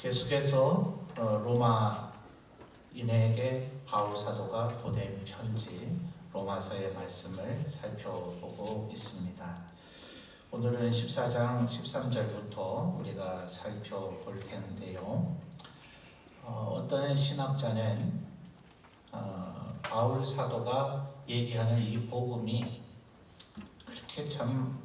계속해서 로마인에게 바울 사도가 보낸 편지 로마서의 말씀을 살펴보고 있습니다. 오늘은 14장 13절부터 우리가 살펴볼 텐데요. 어떤 신학자는 바울 사도가 얘기하는 이 복음이 그렇게 참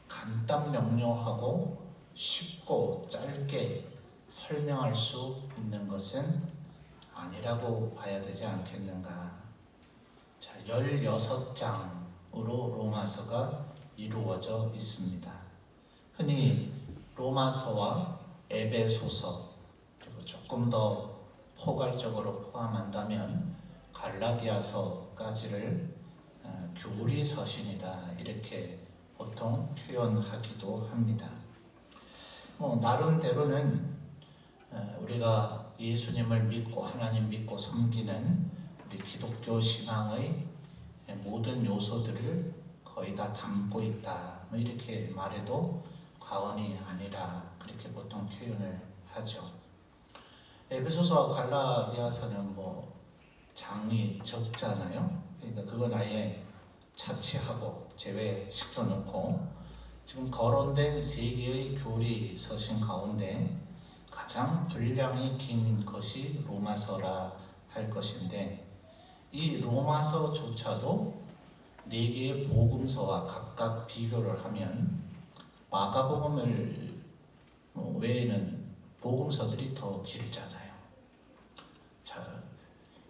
간단 명료하고 쉽고 짧게 설명할 수 있는 것은 아니라고 봐야 되지 않겠는가. 16장으로 로마서가 이루어져 있습니다. 흔히 로마서와 에베소서, 그리고 조금 더 포괄적으로 포함한다면 갈라디아서까지를 교리 서신이다 이렇게 보통 표현하기도 합니다. 나름대로는 우리가 예수님을 믿고 하나님 믿고 섬기는 우리 기독교 신앙의 모든 요소들을 거의 다 담고 있다 이렇게 말해도 과언이 아니라 그렇게 보통 표현을 하죠. 에베소서와 갈라디아서는 장이 적잖아요. 그러니까 그건 아예 차치하고 제외시켜 놓고 지금 거론된 세 개의 교리 서신 가운데 가장 분량이 긴 것이 로마서라 할 것인데, 이 로마서조차도 네 개의 복음서와 각각 비교를 하면 마가복음을 외에는 복음서들이 더 길잖아요.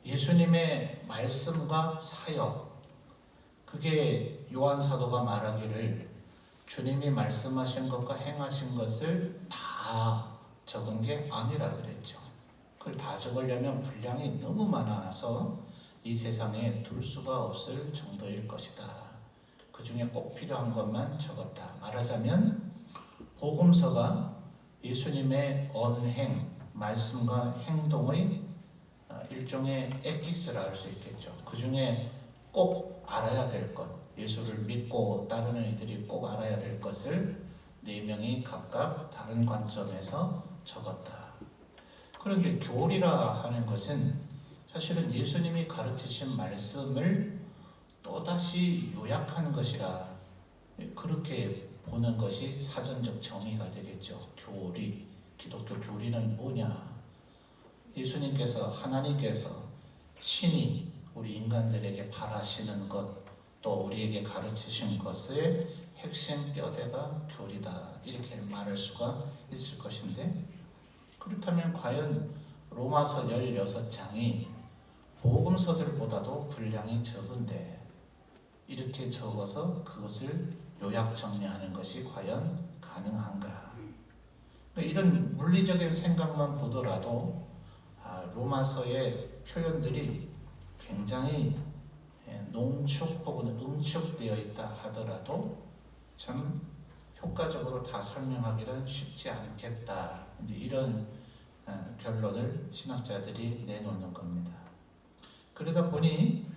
예수님의 말씀과 사역, 그게 요한 사도가 말하기를 주님이 말씀하신 것과 행하신 것을 다 적은 게 아니라 그랬죠. 그걸 다 적으려면 분량이 너무 많아서 이 세상에 둘 수가 없을 정도일 것이다. 그 중에 꼭 필요한 것만 적었다. 말하자면 복음서가 예수님의 언행, 말씀과 행동의 일종의 엑기스라 할 수 있겠죠. 그 중에 꼭 알아야 될 것, 예수를 믿고 따르는 이들이 꼭 알아야 될 것을 네 명이 각각 다른 관점에서 적었다. 그런데 교리라 하는 것은 사실은 예수님이 가르치신 말씀을 또다시 요약한 것이라 그렇게 보는 것이 사전적 정의가 되겠죠. 교리, 기독교 교리는 뭐냐? 예수님께서, 하나님께서, 신이 우리 인간들에게 바라시는 것, 또 우리에게 가르치신 것의 핵심 뼈대가 교리다 이렇게 말할 수가 있을 것인데, 그렇다면 과연 로마서 16장이 복음서들보다도 분량이 적은데 이렇게 적어서 그것을 요약 정리하는 것이 과연 가능한가? 이런 물리적인 생각만 보더라도 로마서의 표현들이 굉장히 농축 혹은 응축되어 있다 하더라도 참 효과적으로 다 설명하기는 쉽지 않겠다. 이런 결론을 신학자들이 내놓는 겁니다. 그러다 보니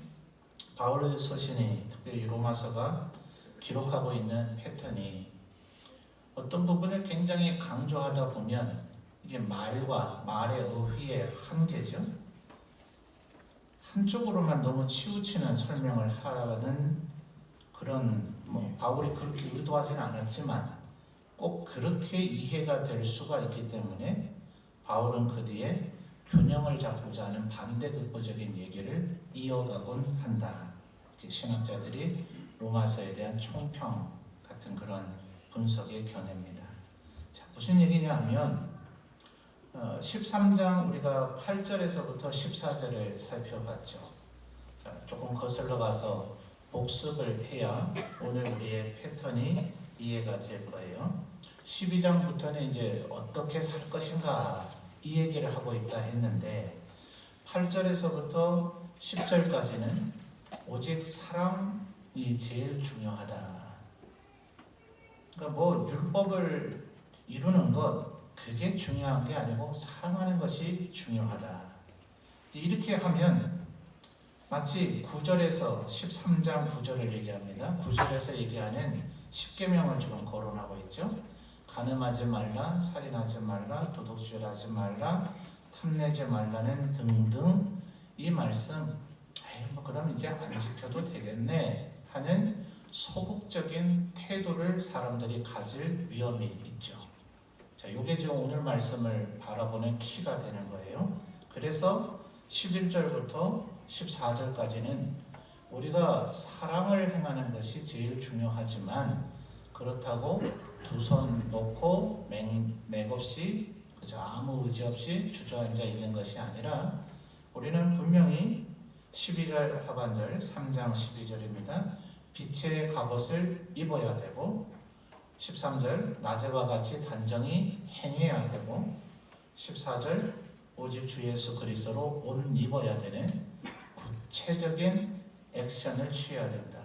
바울의 서신이, 특별히 로마서가 기록하고 있는 패턴이 어떤 부분을 굉장히 강조하다 보면 이게 말과 말의 어휘의 한계죠. 한쪽으로만 너무 치우치는 설명을 하는 그런 바울이 그렇게 의도하지는 않았지만 꼭 그렇게 이해가 될 수가 있기 때문에 바울은 그 뒤에 균형을 잡고자 하는 반대급부적인 얘기를 이어가곤 한다. 신학자들이 로마서에 대한 총평 같은 그런 분석의 견해입니다. 무슨 얘기냐 하면 13장 우리가 8절에서부터 14절을 살펴봤죠. 조금 거슬러 가서 복습을 해야 오늘 우리의 패턴이 이해가 될 거예요. 12장부터는 이제 어떻게 살 것인가 이 얘기를 하고 있다 했는데 8절에서부터 10절까지는 오직 사랑이 제일 중요하다. 그러니까 율법을 이루는 것 그게 중요한 게 아니고 사랑하는 것이 중요하다. 이렇게 하면 마치 9절에서 13장 9절을 얘기합니다. 9절에서 얘기하는 십계명을 지금 거론하고 있죠. 간음하지 말라, 살인하지 말라, 도둑질하지 말라, 탐내지 말라는 등등 이 말씀 뭐 그럼 이제 안 지켜도 되겠네 하는 소극적인 태도를 사람들이 가질 위험이 있죠. 자, 이게 지금 오늘 말씀을 바라보는 키가 되는 거예요. 그래서 11절부터 14절까지는 우리가 사랑을 행하는 것이 제일 중요하지만 그렇다고 두 손 놓고 맥없이 그저 아무 의지 없이 주저앉아 있는 것이 아니라 우리는 분명히 12절 하반절 3장 12절입니다. 빛의 갑옷을 입어야 되고 13절 낮에와 같이 단정히 행해야 되고 14절 오직 주 예수 그리스도로 옷 입어야 되는 구체적인 액션을 취해야 된다.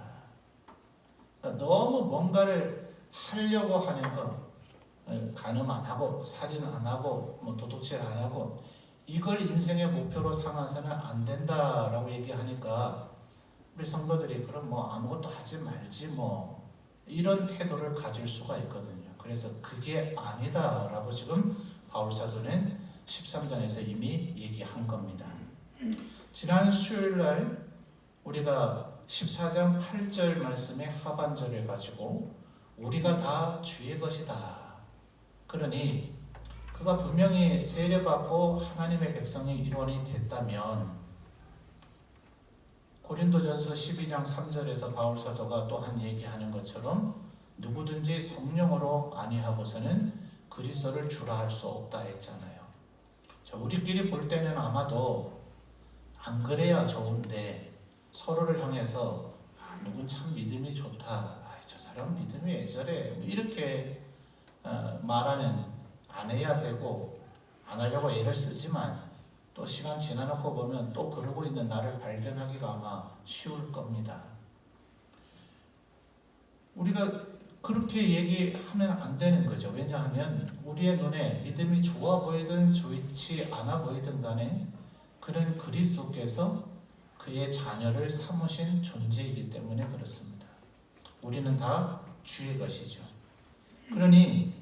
그러니까 너무 뭔가를 하려고 하는 거 간음 안 하고 살인 안 하고 뭐 도둑질 안 하고 이걸 인생의 목표로 삼아서는 안 된다라고 얘기하니까 우리 성도들이 그럼 뭐 아무것도 하지 말지 뭐 이런 태도를 가질 수가 있거든요. 그래서 그게 아니다라고 지금 바울 사도는 13장에서 이미 얘기한 겁니다. 지난 수요일 날 우리가 14장 8절 말씀의 하반절을 가지고 우리가 다 주의 것이다. 그러니 그가 분명히 세례받고 하나님의 백성의 일원이 됐다면 고린도전서 12장 3절에서 바울 사도가 또한 얘기하는 것처럼 누구든지 성령으로 아니하고서는 그리스도를 주라 할 수 없다 했잖아요. 자, 우리끼리 볼 때는 아마도 안 그래야 좋은데 서로를 향해서 누군 참 믿음이 좋다. 저 사람 믿음이 왜 저래? 뭐 이렇게 말하는 안 해야 되고 안 하려고 애를 쓰지만 또 시간 지나놓고 보면 또 그러고 있는 나를 발견하기가 아마 쉬울 겁니다. 우리가 그렇게 얘기하면 안 되는 거죠. 왜냐하면 우리의 눈에 믿음이 좋아 보이든 좋지 않아 보이든 간에 그는 그리스도께서 그의 자녀를 삼으신 존재이기 때문에 그렇습니다. 우리는 다 주의 것이죠. 그러니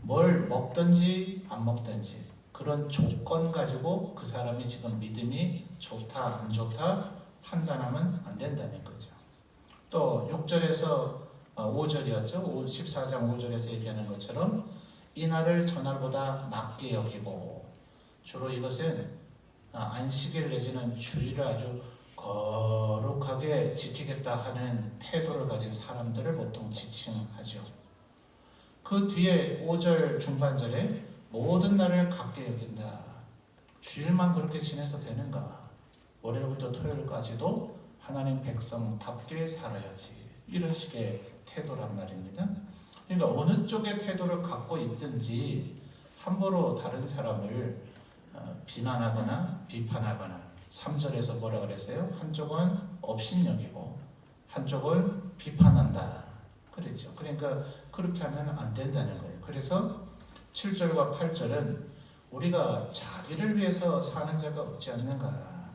뭘 먹든지 안 먹든지 그런 조건 가지고 그 사람이 지금 믿음이 좋다 안 좋다 판단하면 안 된다는 거죠. 또 6절에서 5절이었죠. 14장 5절에서 얘기하는 것처럼 이 날을 저날보다 낮게 여기고 주로 이것은 안식일 내지는 주일을 아주 거룩하게 지키겠다 하는 태도를 가진 사람들을 보통 지칭하죠. 그 뒤에 5절 중반절에 모든 날을 갖게 여긴다. 주일만 그렇게 지내서 되는가? 월요일부터 토요일까지도 하나님 백성답게 살아야지. 이런 식의 태도란 말입니다. 그러니까 어느 쪽의 태도를 갖고 있든지 함부로 다른 사람을 비난하거나 비판하거나 3절에서 뭐라 그랬어요? 한쪽은 업신여기고 한쪽은 비판한다. 그랬죠. 그러니까 그렇게 하면 안 된다는 거예요. 그래서 7절과 8절은 우리가 자기를 위해서 사는 자가 없지 않는가.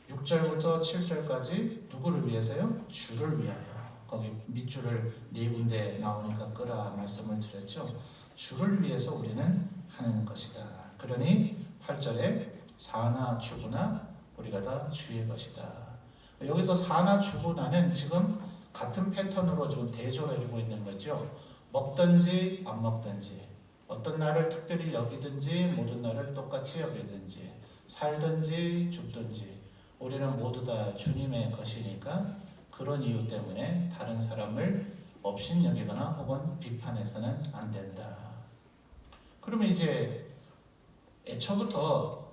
6절부터 7절까지 누구를 위해서요? 주를 위하여. 거기 밑줄을 네 군데 나오니까 끄라 말씀을 드렸죠. 주를 위해서 우리는 하는 것이다. 그러니 8절에 사나 주구나 우리가 다 주의 것이다. 여기서 사나 주구나는 지금 같은 패턴으로 지금 대조해주고 있는 거죠. 먹든지 안 먹든지 어떤 날을 특별히 여기든지 모든 날을 똑같이 여기든지 살든지 죽든지 우리는 모두 다 주님의 것이니까 그런 이유 때문에 다른 사람을 업신여기거나 혹은 비판해서는 안 된다. 그러면 이제 애초부터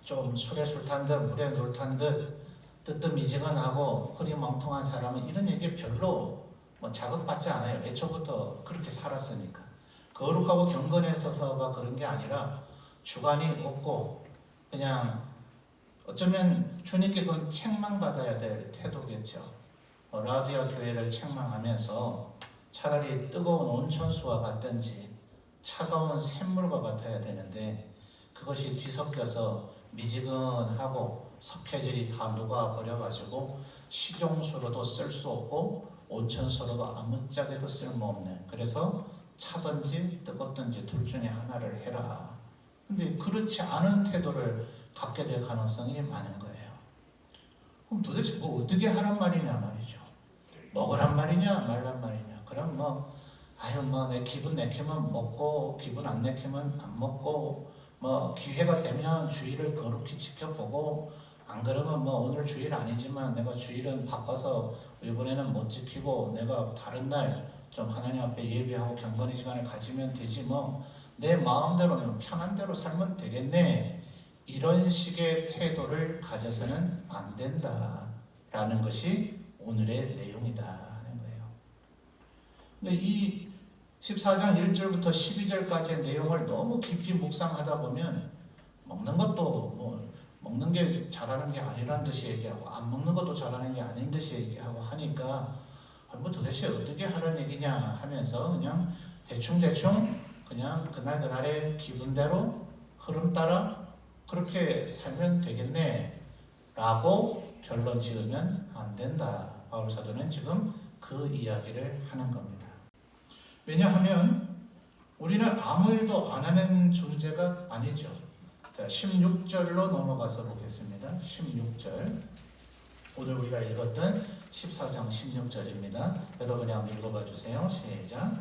좀 술에 술 탄 듯 물에 nur 탄 듯 뜨뜻미지근하고 흐리멍텅한 사람은 이런 얘기 별로 자극받지 않아요. 애초부터 그렇게 살았으니까. 거룩하고 경건에 서서가 그런 게 아니라 주관이 없고 그냥 어쩌면 주님께 그건 책망받아야 될 태도겠죠. 라디아 교회를 책망하면서 차라리 뜨거운 온천수와 같든지 차가운 샘물과 같아야 되는데 그것이 뒤섞여서 미지근하고 석회질이 다 녹아버려가지고 식용수로도 쓸 수 없고 온천수로도 아무짝에도 쓸모없는 그래서 차든지 뜨겁든지 둘 중에 하나를 해라. 근데 그렇지 않은 태도를 갖게 될 가능성이 많은 거예요. 그럼 도대체 뭐 어떻게 하란 말이냐 말이죠. 먹으란 말이냐 말란 말이냐. 그럼 뭐 아유 뭐 내 기분 내키면 먹고 기분 안 내키면 안 먹고 뭐 기회가 되면 주일을 거룩히 지켜보고 안 그러면 뭐 오늘 주일 아니지만 내가 주일은 바빠서 이번에는 못 지키고 내가 다른 날 좀 하나님 앞에 예배하고 경건의 시간을 가지면 되지 뭐 내 마음대로는 편한 대로 살면 되겠네. 이런 식의 태도를 가져서는 안 된다라는 것이 오늘의 내용이다 하는 거예요. 근데 이 14장 1절부터 12절까지의 내용을 너무 깊이 묵상하다 보면 먹는 것도 뭐 먹는 게 잘하는 게 아니라는 듯이 얘기하고 안 먹는 것도 잘하는 게 아닌 듯이 얘기하고 하니까 뭐 도대체 어떻게 하는 얘기냐 하면서 그냥 대충 그냥 그날의 기분대로 흐름 따라 그렇게 살면 되겠네 라고 결론 지으면 안 된다. 바울 사도는 지금 그 이야기를 하는 겁니다. 왜냐하면 우리는 아무 일도 안 하는 존재가 아니죠. 자, 16절로 넘어가서 보겠습니다. 16절. 오늘 우리가 읽었던 14장 16절입니다. 여러분이 한번 읽어봐 주세요. 시작.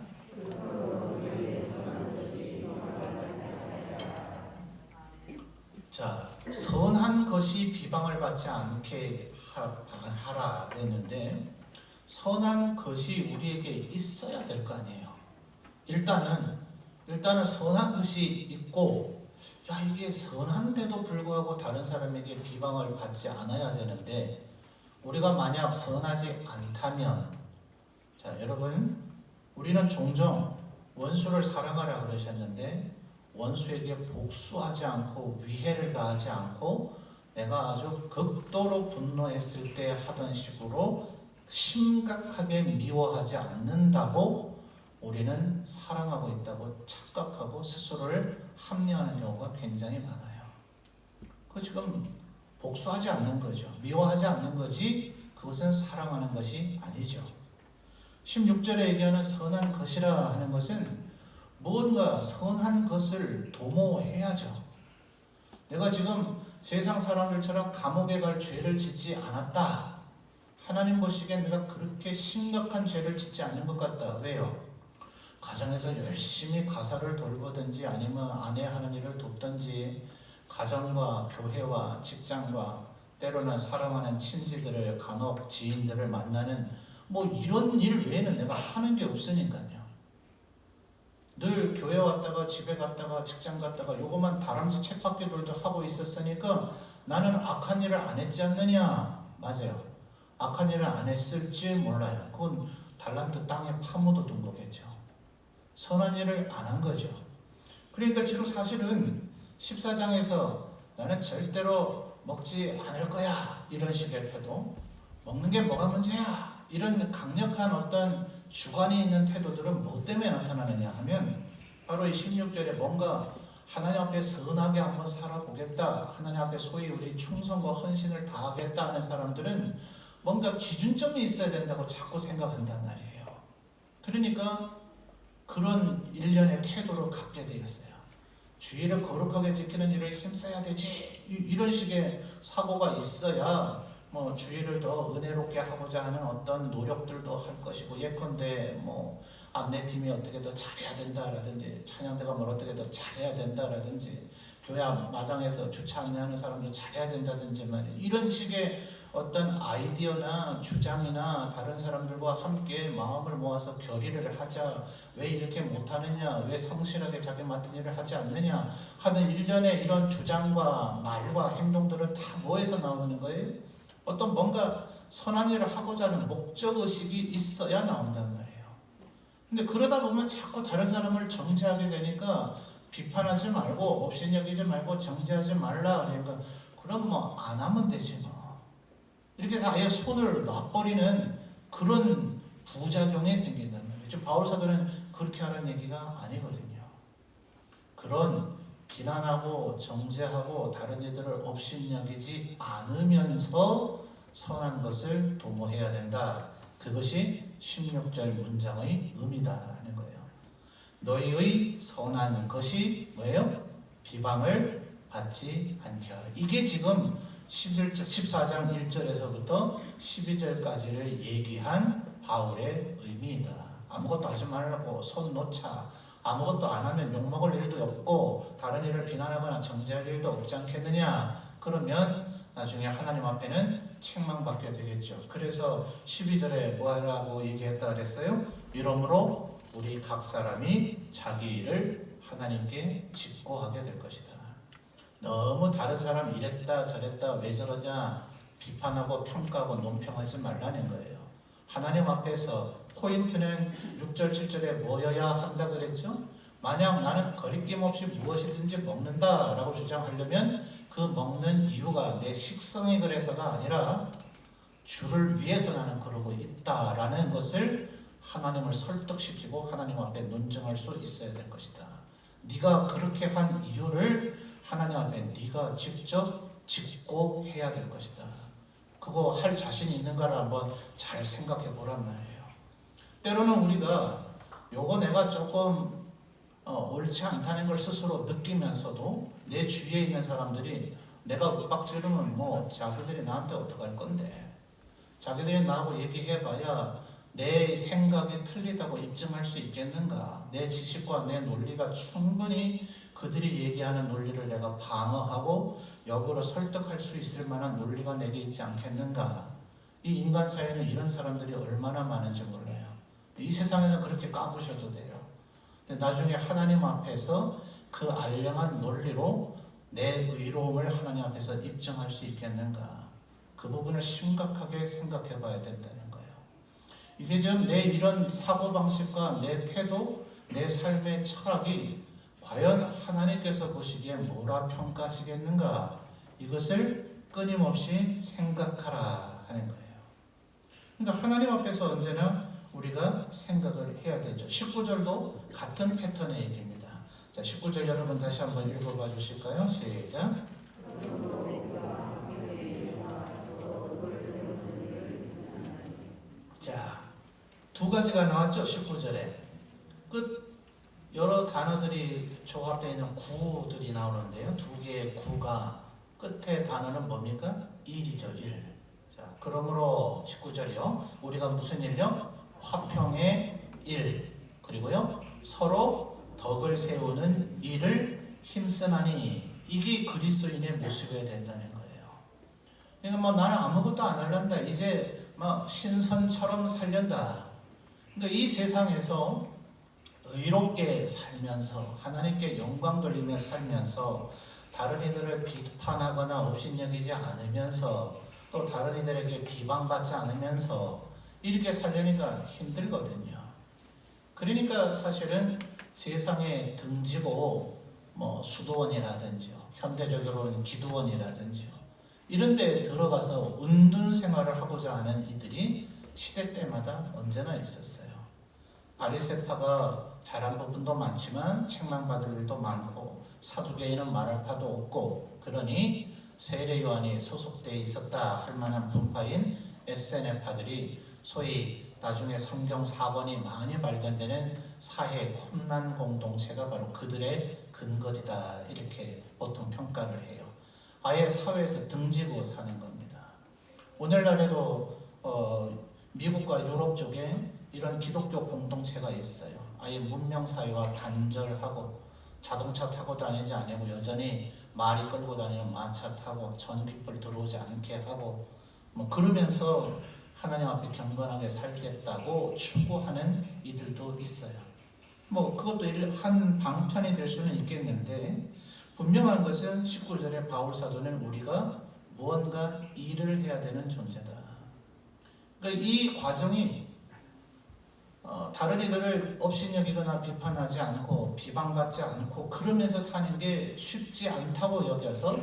자, 선한 것이 비방을 받지 않게 하라 했는데 선한 것이 우리에게 있어야 될 거 아니에요. 일단은 선한 것이 있고 야 이게 선한데도 불구하고 다른 사람에게 비방을 받지 않아야 되는데 우리가 만약 선하지 않다면 자 여러분 우리는 종종 원수를 사랑하라 그러셨는데 원수에게 복수하지 않고 위해를 가하지 않고 내가 아주 극도로 분노했을 때 하던 식으로 심각하게 미워하지 않는다고 우리는 사랑하고 있다고 착각하고 스스로를 합리화하는 경우가 굉장히 많아요. 그 지금 복수하지 않는 거죠. 미워하지 않는 거지 그것은 사랑하는 것이 아니죠. 16절에 얘기하는 선한 것이라 하는 것은 무언가 선한 것을 도모해야죠. 내가 지금 세상 사람들처럼 감옥에 갈 죄를 짓지 않았다. 하나님 보시기엔 내가 그렇게 심각한 죄를 짓지 않은 것 같다. 왜요? 가정에서 열심히 가사를 돌보든지 아니면 아내 하는 일을 돕든지 가정과 교회와 직장과 때로는 사랑하는 친지들을 간혹 지인들을 만나는 뭐 이런 일 외에는 내가 하는 게 없으니까요. 늘 교회 왔다가 집에 갔다가 직장 갔다가 요것만 다람쥐 쳇바퀴 돌도 하고 있었으니까 나는 악한 일을 안 했지 않느냐. 맞아요. 악한 일을 안 했을지 몰라요. 그건 달란트 땅에 파묻어둔 거겠죠. 선한 일을 안 한 거죠. 그러니까 지금 사실은 14장에서 나는 절대로 먹지 않을 거야 이런 식의 태도, 먹는 게 뭐가 문제야 이런 강력한 어떤 주관이 있는 태도들은 뭐 때문에 나타나느냐 하면 바로 이 16절에 뭔가 하나님 앞에 선하게 한번 살아보겠다, 하나님 앞에 소위 우리 충성과 헌신을 다하겠다 하는 사람들은 뭔가 기준점이 있어야 된다고 자꾸 생각한단 말이에요. 그러니까 그런 일련의 태도를 갖게 되었어요. 주의를 거룩하게 지키는 일을 힘써야 되지 이런 식의 사고가 있어야 뭐 주의를 더 은혜롭게 하고자 하는 어떤 노력들도 할 것이고 예컨대 뭐 안내팀이 어떻게 더 잘해야 된다라든지 찬양대가 뭘 어떻게 더 잘해야 된다라든지 교회 마당에서 주차 안내하는 사람들 잘해야 된다든지 말이에요. 이런 식의 어떤 아이디어나 주장이나 다른 사람들과 함께 마음을 모아서 결의를 하자. 왜 이렇게 못하느냐, 왜 성실하게 자기 맡은 일을 하지 않느냐 하는 일련의 이런 주장과 말과 행동들은 다 뭐에서 나오는 거예요? 어떤 뭔가 선한 일을 하고자 하는 목적의식이 있어야 나온단 말이에요. 근데 그러다 보면 자꾸 다른 사람을 정죄하게 되니까 비판하지 말고 업신여기지 말고 정죄하지 말라. 그러니까 그럼 뭐 안 하면 되지 뭐. 이렇게 해서 아예 손을 놔버리는 그런 부작용이 생긴단 말이죠. 바울 사도는 그렇게 하는 얘기가 아니거든요. 그런 비난하고 정죄하고 다른 이들을 업신여기지 않으면서 선한 것을 도모해야 된다. 그것이 16절 문장의 의미다 하는 거예요. 너희의 선한 것이 뭐예요? 비방을 받지 않게 하라. 이게 지금 14장 1절에서부터 12절까지를 얘기한 바울의 의미이다. 아무것도 하지 말라고 손 놓자. 아무것도 안 하면 욕먹을 일도 없고 다른 일을 비난하거나 정죄할 일도 없지 않겠느냐. 그러면 나중에 하나님 앞에는 책망받게 되겠죠. 그래서 12절에 뭐라고 얘기했다 그랬어요? 이러므로 우리 각 사람이 자기 일을 하나님께 직고하게 될 것이다. 너무 다른 사람 이랬다 저랬다 왜 저러냐 비판하고 평가하고 논평하지 말라는 거예요. 하나님 앞에서 포인트는 6절 7절에 모여야 한다 그랬죠. 만약 나는 거리낌 없이 무엇이든지 먹는다 라고 주장하려면 그 먹는 이유가 내 식성이 그래서가 아니라 주를 위해서 나는 그러고 있다라는 것을 하나님을 설득시키고 하나님 앞에 논증할 수 있어야 될 것이다. 네가 그렇게 한 이유를 하나님 앞에 네가 직접 직고해야 될 것이다. 그거 할 자신이 있는가를 한번 잘 생각해 보란 말이에요. 때로는 우리가 요거 내가 조금 옳지 않다는 걸 스스로 느끼면서도 내 주위에 있는 사람들이 내가 윽박 지르면 뭐 자기들이 나한테 어떡할 건데 자기들이 나하고 얘기해봐야 내 생각이 틀리다고 입증할 수 있겠는가. 내 지식과 내 논리가 충분히 그들이 얘기하는 논리를 내가 방어하고 역으로 설득할 수 있을 만한 논리가 내게 있지 않겠는가. 이 인간 사회는 이런 사람들이 얼마나 많은지 몰라요. 이 세상에는 그렇게 까부셔도 돼요. 근데 나중에 하나님 앞에서 그 알량한 논리로 내 의로움을 하나님 앞에서 입증할 수 있겠는가. 그 부분을 심각하게 생각해 봐야 된다는 거예요. 이게 좀 내 이런 사고방식과 내 태도, 내 삶의 철학이 과연 하나님께서 보시기에 뭐라 평가하시겠는가. 이것을 끊임없이 생각하라 하는 거예요. 그러니까 하나님 앞에서 언제나 우리가 생각을 해야 되죠. 19절도 같은 패턴의 얘기입니다. 자, 19절 여러분 다시 한번 읽어봐 주실까요? 시작. 자, 두 가지가 나왔죠. 19절에 끝 여러 단어들이 조합되어 있는 구들이 나오는데요. 두 개의 구가 끝에 단어는 뭡니까? 일이죠. 일. 자, 그러므로 19절이요. 우리가 무슨 일요? 화평의 일. 그리고요. 서로 덕을 세우는 일을 힘쓰나니. 이게 그리스도인의 모습이어야 된다는 거예요. 그러니까 뭐 나는 아무것도 안 할란다. 이제 막 신선처럼 살련다. 그러니까 이 세상에서 의롭게 살면서 하나님께 영광 돌리며 살면서 다른 이들을 비판하거나 업신여기지 않으면서 또 다른 이들에게 비방받지 않으면서 이렇게 살려니까 힘들거든요. 그러니까 사실은 세상에 등지고 뭐 수도원이라든지요, 현대적으로는 기도원이라든지요, 이런 데 들어가서 은둔 생활을 하고자 하는 이들이 시대 때마다 언제나 있었어요. 바리새파가 잘한 부분도 많지만 책망받을 일도 많고 사두개인은 말할 바도 없고 그러니 세례 요한이 소속되어 있었다 할 만한 분파인 SNF파들이 소위 나중에 성경 4번이 많이 발견되는 사회 콤란 공동체가 바로 그들의 근거지다 이렇게 보통 평가를 해요. 아예 사회에서 등지고 사는 겁니다. 오늘날에도 미국과 유럽 쪽에 이런 기독교 공동체가 있어요. 아예 문명사회와 단절하고 자동차 타고 다니지 않고 여전히 말이 끌고 다니는 마차 타고 전기불 들어오지 않게 하고 뭐 그러면서 하나님 앞에 경건하게 살겠다고 추구하는 이들도 있어요. 뭐 그것도 한 방편이 될 수는 있겠는데 분명한 것은 19절에 바울 사도는 우리가 무언가 일을 해야 되는 존재다. 그러니까 이 과정이 다른 이들을 업신여기거나 비판하지 않고 비방받지 않고 그러면서 사는 게 쉽지 않다고 여겨서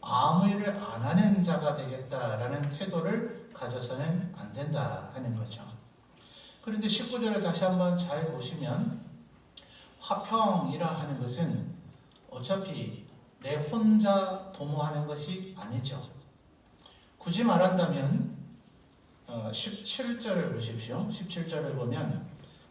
아무 일을 안 하는 자가 되겠다라는 태도를 가져서는 안 된다 하는 거죠. 그런데 19절을 다시 한번 잘 보시면 화평이라 하는 것은 어차피 내 혼자 도모하는 것이 아니죠. 굳이 말한다면 17절을 보십시오. 17절을 보면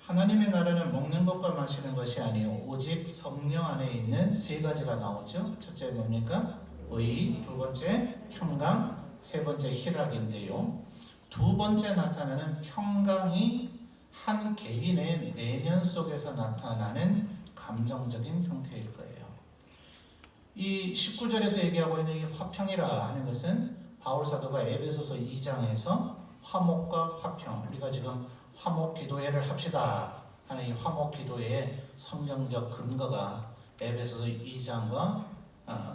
하나님의 나라는 먹는 것과 마시는 것이 아니요 오직 성령 안에 있는 세 가지가 나오죠. 첫째 뭡니까? 의, 두 번째 평강, 세 번째 희락인데요. 두 번째 나타나는 평강이 한 개인의 내면 속에서 나타나는 감정적인 형태일 거예요. 이 19절에서 얘기하고 있는 이 화평이라 하는 것은 바울 사도가 에베소서 2장에서 화목과 화평, 우리가 지금 화목 기도회를 합시다 하는 이 화목 기도회의 성경적 근거가 에베소서 2장과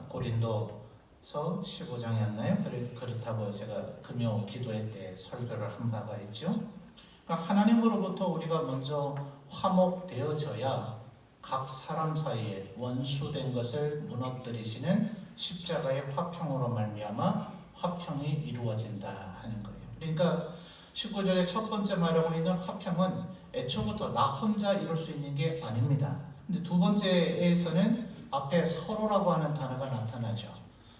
고린도서 15장이었나요? 그렇다고 제가 금요 기도회 때 설교를 한 바가 있죠. 그러니까 하나님으로부터 우리가 먼저 화목되어져야 각 사람 사이에 원수된 것을 무너뜨리시는 십자가의 화평으로 말미암아 화평이 이루어진다 하는 거예요. 그러니까 19절의 첫 번째 말하고 있는 화평은 애초부터 나 혼자 이룰 수 있는 게 아닙니다. 근데 두 번째에서는 앞에 서로라고 하는 단어가 나타나죠.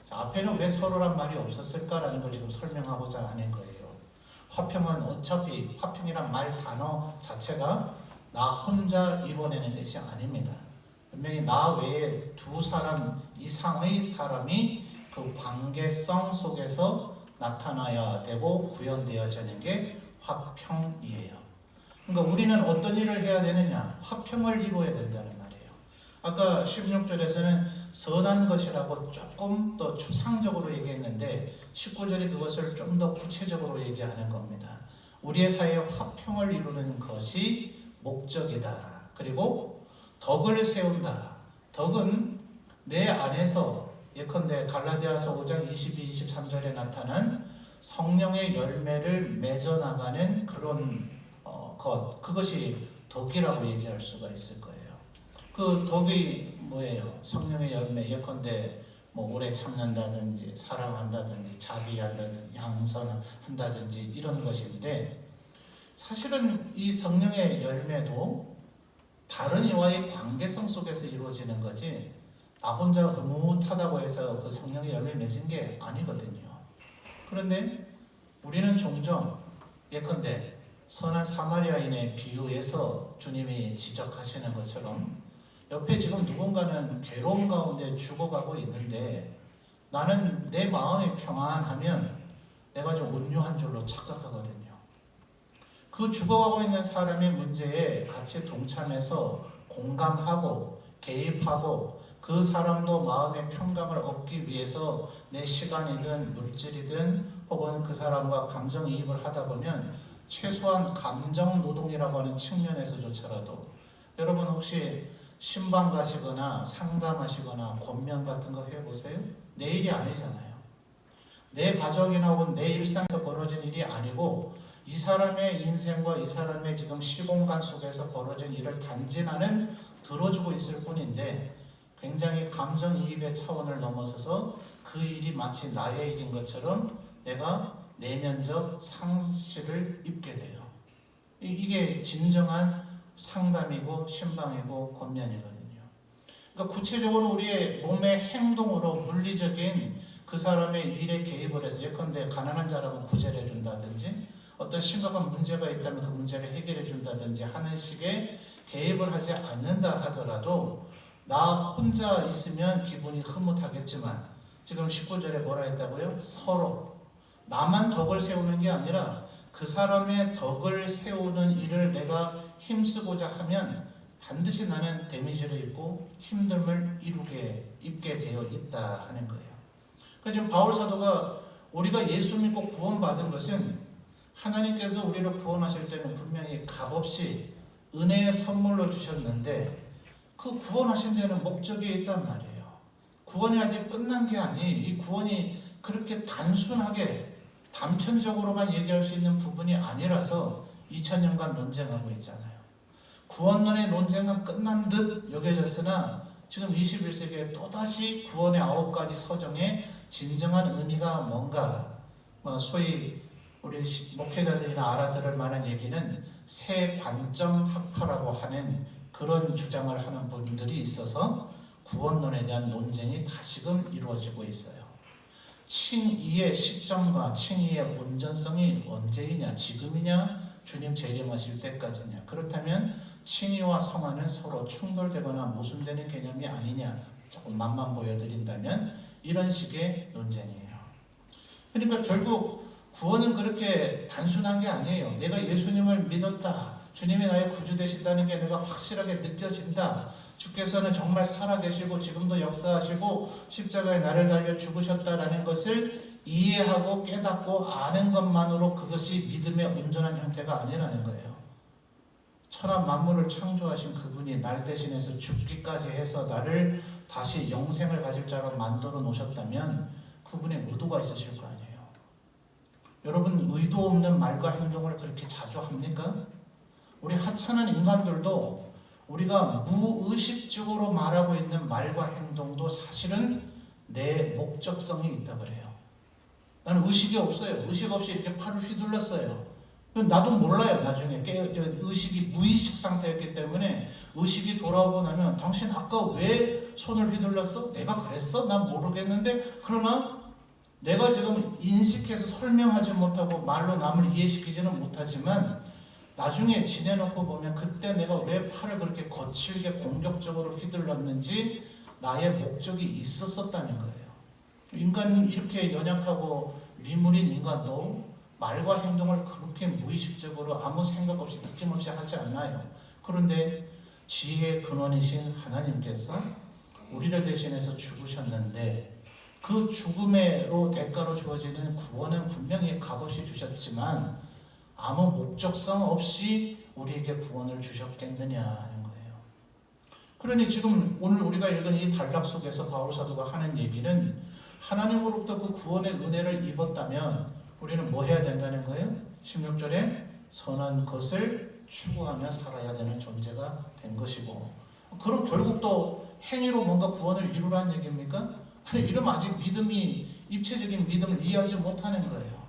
자, 앞에는 왜 서로란 말이 없었을까라는 걸 지금 설명하고자 하는 거예요. 화평은 어차피 화평이란 말 단어 자체가 나 혼자 이뤄내는 것이 아닙니다. 분명히 나 외에 두 사람 이상의 사람이 그 관계성 속에서 나타나야 되고 구현되어지는 게 화평이에요. 그러니까 우리는 어떤 일을 해야 되느냐? 화평을 이루어야 된다는 말이에요. 아까 16절에서는 선한 것이라고 조금 더 추상적으로 얘기했는데 19절이 그것을 좀 더 구체적으로 얘기하는 겁니다. 우리의 사이에 화평을 이루는 것이 목적이다. 그리고 덕을 세운다. 덕은 내 안에서 예컨대 갈라디아서 5장 22, 23절에 나타난 성령의 열매를 맺어나가는 그런 그것이 덕이라고 얘기할 수가 있을 거예요. 그 덕이 뭐예요? 성령의 열매, 예컨대 뭐 오래 참는다든지 사랑한다든지 자비한다든지 양선한다든지 이런 것인데 사실은 이 성령의 열매도 다른 이와의 관계성 속에서 이루어지는 거지 나 혼자 흐뭇하다고 해서 그 성령의 열매 맺은 게 아니거든요. 그런데 우리는 종종 예컨대 선한 사마리아인의 비유에서 주님이 지적하시는 것처럼 옆에 지금 누군가는 괴로움 가운데 죽어가고 있는데 나는 내 마음이 평안하면 내가 좀 온유한 줄로 착각하거든요. 그 죽어가고 있는 사람의 문제에 같이 동참해서 공감하고 개입하고 그 사람도 마음의 평강을 얻기 위해서 내 시간이든 물질이든 혹은 그 사람과 감정이입을 하다 보면 최소한 감정 노동이라고 하는 측면에서조차라도 여러분 혹시 신방 가시거나 상담하시거나 권면 같은 거 해보세요? 내 일이 아니잖아요. 내 가족이나 혹은 내 일상에서 벌어진 일이 아니고 이 사람의 인생과 이 사람의 지금 시공간 속에서 벌어진 일을 단지 나는 들어주고 있을 뿐인데 굉장히 감정이입의 차원을 넘어서서 그 일이 마치 나의 일인 것처럼 내가 내면적 상실을 입게 돼요. 이게 진정한 상담이고 신방이고 권면이거든요. 그러니까 구체적으로 우리의 몸의 행동으로 물리적인 그 사람의 일에 개입을 해서 예컨대 가난한 자라면 구제를 해준다든지 어떤 심각한 문제가 있다면 그 문제를 해결해 준다든지 하는 식의 개입을 하지 않는다 하더라도 나 혼자 있으면 기분이 흐뭇하겠지만 지금 19절에 뭐라 했다고요? 서로 나만 덕을 세우는 게 아니라 그 사람의 덕을 세우는 일을 내가 힘쓰고자 하면 반드시 나는 데미지를 입고 힘듦을 입게 되어 있다 하는 거예요. 그래서 지금 바울 사도가 우리가 예수 믿고 구원받은 것은 하나님께서 우리를 구원하실 때는 분명히 값없이 은혜의 선물로 주셨는데 그 구원하신 데는 목적이 있단 말이에요. 구원이 아직 끝난 게 아니 이 구원이 그렇게 단순하게 단편적으로만 얘기할 수 있는 부분이 아니라서 2000년간 논쟁하고 있잖아요. 구원론의 논쟁은 끝난 듯 여겨졌으나 지금 21세기에 또다시 구원의 9가지 서정의 진정한 의미가 뭔가 소위 우리 목회자들이나 알아들을 만한 얘기는 새 관점 학파라고 하는 그런 주장을 하는 분들이 있어서 구원론에 대한 논쟁이 다시금 이루어지고 있어요. 칭의의 시점과 칭의의 온전성이 언제이냐, 지금이냐, 주님 재림하실 때까지냐? 그렇다면 칭의와 성화는 서로 충돌되거나 모순되는 개념이 아니냐? 조금 맛만 보여드린다면 이런 식의 논쟁이에요. 그러니까 결국 구원은 그렇게 단순한 게 아니에요. 내가 예수님을 믿었다. 주님이 나의 구주 되신다는 게 내가 확실하게 느껴진다. 주께서는 정말 살아계시고 지금도 역사하시고 십자가에 나를 달려 죽으셨다라는 것을 이해하고 깨닫고 아는 것만으로 그것이 믿음의 온전한 형태가 아니라는 거예요. 천하 만물을 창조하신 그분이 날 대신해서 죽기까지 해서 나를 다시 영생을 가질 자로 만들어 놓으셨다면 그분의 의도가 있으실 거 아니에요. 여러분, 의도 없는 말과 행동을 그렇게 자주 합니까? 우리 하찮은 인간들도 우리가 무의식적으로 말하고 있는 말과 행동도 사실은 내 목적성이 있다 그래요. 나는 의식이 없어요. 의식 없이 이렇게 팔을 휘둘렀어요. 나도 몰라요. 나중에 의식이 무의식 상태였기 때문에 의식이 돌아오고 나면 당신 아까 왜 손을 휘둘렀어? 내가 그랬어? 난 모르겠는데. 그러나 내가 지금 인식해서 설명하지 못하고 말로 남을 이해시키지는 못하지만 나중에 지내놓고 보면 그때 내가 왜 팔을 그렇게 거칠게 공격적으로 휘둘렀는지 나의 목적이 있었다는 거예요. 인간 이렇게 연약하고 미물인 인간도 말과 행동을 그렇게 무의식적으로 아무 생각 없이 느낌 없이 하지 않아요. 그런데 지혜의 근원이신 하나님께서 우리를 대신해서 죽으셨는데 그 죽음으로 대가로 주어지는 구원은 분명히 값없이 주셨지만 아무 목적성 없이 우리에게 구원을 주셨겠느냐 하는 거예요. 그러니 지금 오늘 우리가 읽은 이 단락 속에서 바울 사도가 하는 얘기는 하나님으로부터 그 구원의 은혜를 입었다면 우리는 뭐 해야 된다는 거예요? 16절에 선한 것을 추구하며 살아야 되는 존재가 된 것이고, 그럼 결국 또 행위로 뭔가 구원을 이루라는 얘기입니까? 아니, 이러면 아직 믿음이, 입체적인 믿음을 이해하지 못하는 거예요.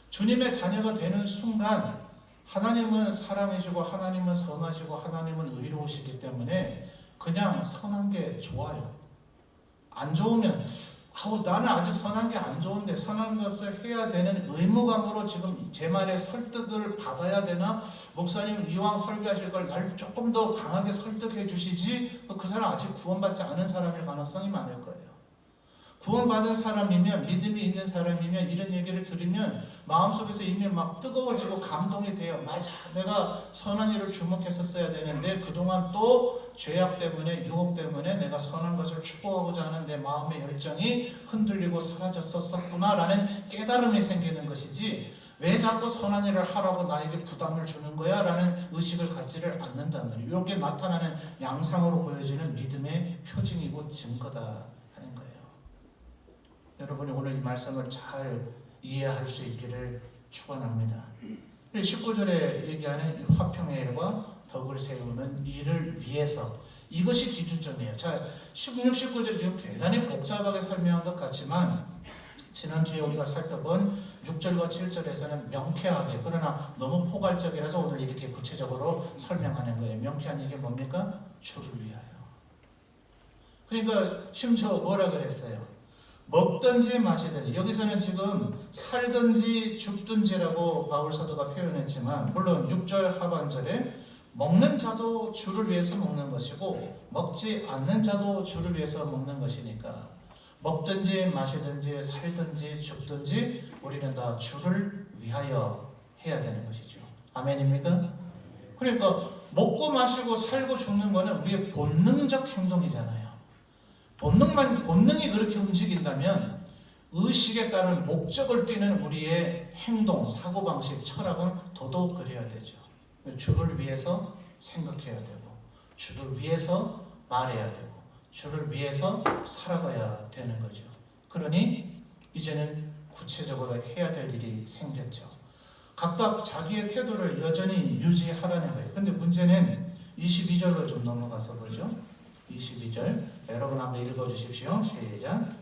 주님의 자녀가 되는 순간 하나님은 사랑이시고 하나님은 선하시고 하나님은 의로우시기 때문에 그냥 선한 게 좋아요. 안 좋으면 나는 아직 선한 게 안 좋은데 선한 것을 해야 되는 의무감으로 지금 제 말에 설득을 받아야 되나? 목사님 이왕 설교하실 걸 날 조금 더 강하게 설득해 주시지? 그 사람 아직 구원받지 않은 사람일 가능성이 많을 거예요. 구원받은 사람이면, 믿음이 있는 사람이면 이런 얘기를 들으면 마음속에서 이미 막 뜨거워지고 감동이 돼요. 맞아, 내가 선한 일을 주목했었어야 되는데 그동안 또 죄악 때문에, 유혹 때문에 내가 선한 것을 추구하고자 하는 내 마음의 열정이 흔들리고 사라졌었구나 라는 깨달음이 생기는 것이지, 왜 자꾸 선한 일을 하라고 나에게 부담을 주는 거야? 라는 의식을 갖지를 않는단 말이에요. 이렇게 나타나는 양상으로 보여지는 믿음의 표징이고 증거다 하는 거예요. 여러분이 오늘 이 말씀을 잘 이해할 수 있기를 축원합니다. 19절에 얘기하는 이 화평의 일과 덕을 세우는 일을 위해서, 이것이 기준점이에요. 자, 16, 19절이 지금 대단히 복잡하게 설명한 것 같지만 지난주에 우리가 살펴본 6절과 7절에서는 명쾌하게, 그러나 너무 포괄적이라서 오늘 이렇게 구체적으로 설명하는 거예요. 명쾌한 이게 뭡니까? 주를 위하여. 그러니까 심지어 뭐라 그랬어요? 먹든지 마시든지, 여기서는 지금 살든지 죽든지라고 바울 사도가 표현했지만, 물론 6절 하반절에 먹는 자도 주를 위해서 먹는 것이고 먹지 않는 자도 주를 위해서 먹는 것이니까 먹든지 마시든지 살든지 죽든지 우리는 다 주를 위하여 해야 되는 것이죠. 아멘입니까? 그러니까 먹고 마시고 살고 죽는 거는 우리의 본능적 행동이잖아요. 본능이 그렇게 움직인다면 의식에 따른 목적을 띠는 우리의 행동, 사고방식, 철학은 더더욱 그래야 되죠. 주를 위해서 생각해야 되고, 주를 위해서 말해야 되고, 주를 위해서 살아가야 되는 거죠. 그러니 이제는 구체적으로 해야 될 일이 생겼죠. 각각 자기의 태도를 여전히 유지하라는 거예요. 근데 문제는 22절로 좀 넘어가서 보죠. 22절 여러분 한번 읽어주십시오. 시작.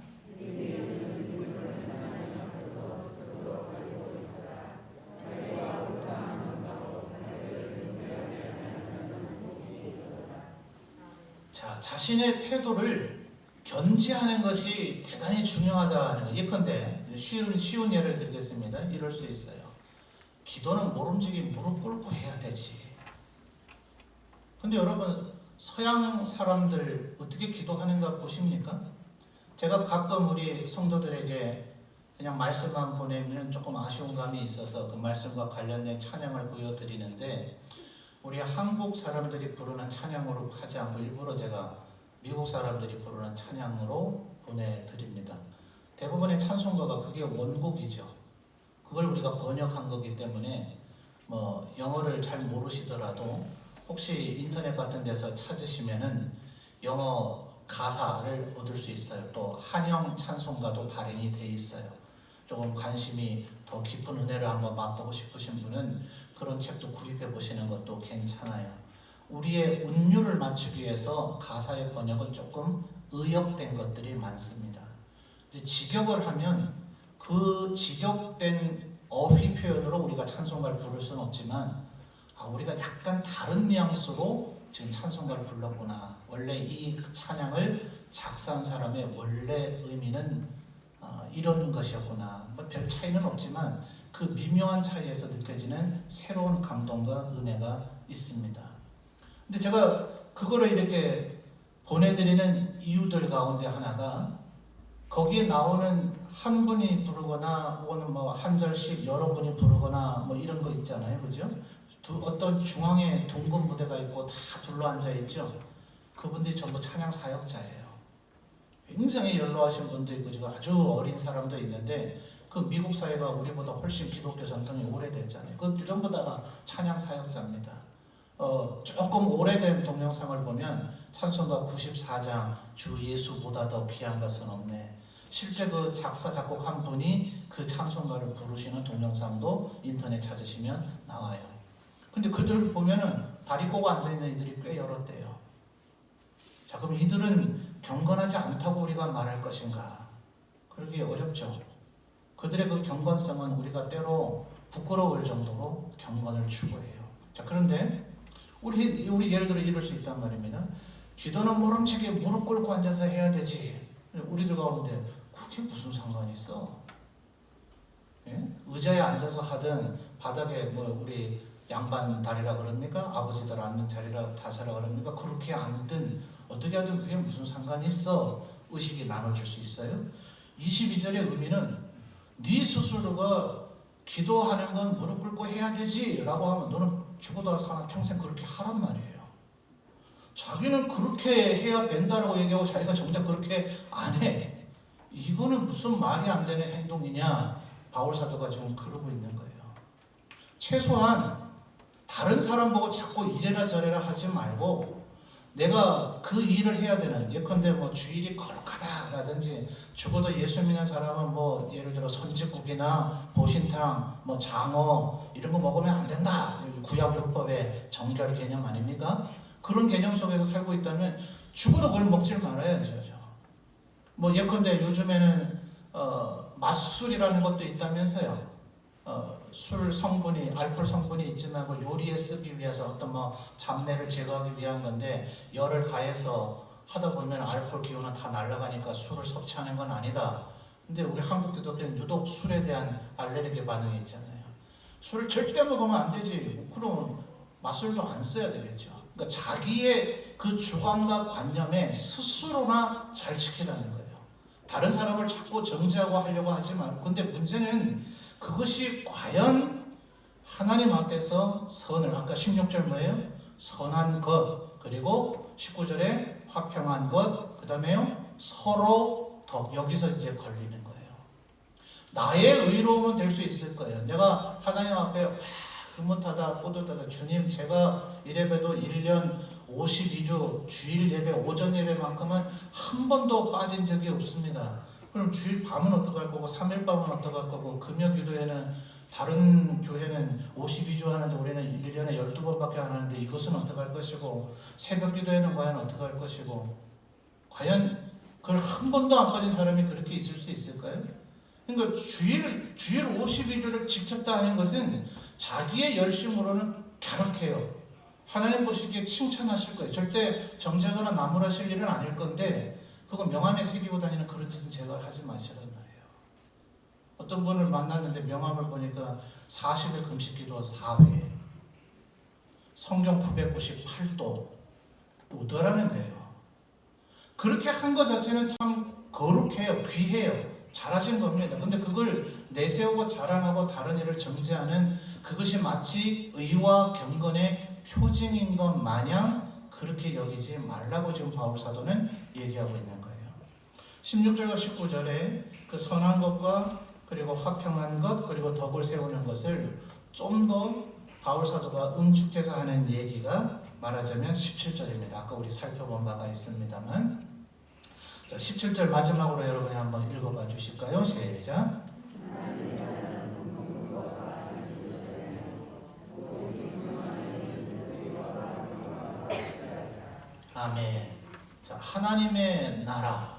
자, 자신의 태도를 견지하는 것이 대단히 중요하다는 거예요. 예컨대 쉬운 예를 들겠습니다. 이럴 수 있어요. 기도는 모름지기 무릎 꿇고 해야 되지. 근데 여러분 서양 사람들 어떻게 기도하는가 보십니까? 제가 가끔 우리 성도들에게 그냥 말씀만 보내면 조금 아쉬운 감이 있어서 그 말씀과 관련된 찬양을 보여드리는데, 우리 한국 사람들이 부르는 찬양으로 하지 않고 일부러 제가 미국 사람들이 부르는 찬양으로 보내드립니다. 대부분의 찬송가가 그게 원곡이죠. 그걸 우리가 번역한 거기 때문에 뭐 영어를 잘 모르시더라도 혹시 인터넷 같은 데서 찾으시면은 영어 가사를 얻을 수 있어요. 또 한영 찬송가도 발행이 돼 있어요. 조금 관심이 더 깊은 은혜를 한번 맛보고 싶으신 분은 그런 책도 구입해 보시는 것도 괜찮아요. 우리의 운율을 맞추기 위해서 가사의 번역은 조금 의역된 것들이 많습니다. 이제 직역을 하면 그 직역된 어휘 표현으로 우리가 찬송가를 부를 수는 없지만, 우리가 약간 다른 뉘앙스로 지금 찬송가를 불렀구나. 원래 이 찬양을 작사한 사람의 원래 의미는 이런 것이었구나. 뭐 별 차이는 없지만 그 미묘한 차이에서 느껴지는 새로운 감동과 은혜가 있습니다. 근데 제가 그거를 이렇게 보내드리는 이유들 가운데 하나가, 거기에 나오는 한 분이 부르거나 혹은 뭐 한 절씩 여러 분이 부르거나 뭐 이런 거 있잖아요, 그죠? 어떤 중앙에 둥근 무대가 있고 다 둘러앉아 있죠. 그분들이 전부 찬양 사역자예요. 굉장히 연로하신 분도 있고 지금 아주 어린 사람도 있는데, 그 미국 사회가 우리보다 훨씬 기독교 전통이 오래됐잖아요. 그 전부 다가 찬양 사역자입니다. 조금 오래된 동영상을 보면 찬송가 94장 주 예수보다 더 귀한 것은 없네. 실제 그 작사 작곡한 분이 그 찬송가를 부르시는 동영상도 인터넷 찾으시면 나와요. 근데 그들 보면은 다리 꼬고 앉아있는 이들이 꽤 여럿대요. 자, 그럼 이들은 경건하지 않다고 우리가 말할 것인가? 그러기 어렵죠. 그들의 그 경건성은 우리가 때로 부끄러울 정도로 경건을 추구해요. 자, 그런데 우리 예를 들어 이럴 수 있단 말입니다. 기도는 모름지기 무릎 꿇고 앉아서 해야 되지. 우리들 가운데 그게 무슨 상관이 있어? 예? 의자에 앉아서 하든 바닥에 뭐 우리 양반 다리라 그럽니까? 아버지들 앉는 자리라 다사라 그럽니까? 그렇게 앉든 어떻게 하든 그게 무슨 상관이 있어? 의식이 나눠질 수 있어요. 22절의 의미는 네 스스로가 기도하는 건 무릎 꿇고 해야 되지 라고 하면 너는 죽어도 사나 평생 그렇게 하란 말이에요. 자기는 그렇게 해야 된다라고 얘기하고 자기가 정작 그렇게 안 해. 이거는 무슨 말이 안 되는 행동이냐? 바울 사도가 지금 그러고 있는 거예요. 최소한 다른 사람 보고 자꾸 이래라 저래라 하지 말고, 내가 그 일을 해야 되는, 예컨대 뭐 주일이 거룩하다라든지, 죽어도 예수 믿는 사람은 뭐 예를 들어 선지국이나 보신탕, 뭐 장어 이런 거 먹으면 안 된다. 구약율법의 정결 개념 아닙니까? 그런 개념 속에서 살고 있다면 죽어도 그걸 먹질 말아야죠. 뭐 예컨대 요즘에는 맛술이라는 것도 있다면서요. 술 성분이, 알코올 성분이 있지만 뭐 요리에 쓰기 위해서 어떤 뭐 잡내를 제거하기 위한 건데, 열을 가해서 하다 보면 알코올 기운은 다 날아가니까 술을 섭취하는 건 아니다. 근데 우리 한국 기독교는 유독 술에 대한 알레르기 반응이 있잖아요. 술을 절대 먹으면 안 되지. 그럼 맛술도 안 써야 되겠죠. 그러니까 자기의 그 주관과 관념에 스스로나 잘 지키라는 거예요. 다른 사람을 자꾸 정죄하고 하려고 하지 말고. 근데 문제는 그것이 과연 하나님 앞에서 선을, 아까 16절 뭐예요? 선한 것, 그리고 19절에 화평한 것, 그 다음에요 서로 더, 여기서 이제 걸리는 거예요. 나의 의로움은 될 수 있을 거예요. 내가 하나님 앞에 흐뭇하다 뿌듯하다, 주님 제가 이래봬도 1년 52주 주일 예배, 오전 예배만큼은 한 번도 빠진 적이 없습니다. 그럼 주일 밤은 어떡할 거고, 3일 밤은 어떡할 거고, 금요 기도회는 다른 교회는 52주 하는데 우리는 1년에 12번밖에 안 하는데 이것은 어떡할 것이고, 새벽 기도회는 과연 어떡할 것이고, 과연 그걸 한 번도 안 빠진 사람이 그렇게 있을 수 있을까요? 그러니까 주일 52주를 지켰다 하는 것은 자기의 열심으로는 갸륵해요. 하나님 보시기에 칭찬하실 거예요. 절대 정죄하거나 나무라실 일은 아닐 건데, 그건 명함에 새기고 다니는 그런 짓은 제발 하지 마시란 말이에요. 어떤 분을 만났는데 명함을 보니까 40일 금식기도 4회, 성경 998도 오더라는 거예요. 그렇게 한 것 자체는 참 거룩해요. 귀해요. 잘하신 겁니다. 근데 그걸 내세우고 자랑하고 다른 일을 정죄하는 그것이 마치 의와 경건의 표징인 것 마냥 그렇게 여기지 말라고 지금 바울 사도는 얘기하고 있는 거예요. 16절과 19절에 그 선한 것과 그리고 화평한 것 그리고 덕을 세우는 것을 좀 더 바울 사도가 응축해서 하는 얘기가 말하자면 17절입니다. 아까 우리 살펴본 바가 있습니다만, 자, 17절 마지막으로 여러분이 한번 읽어봐 주실까요? 시작. 아멘. 자, 하나님의 나라.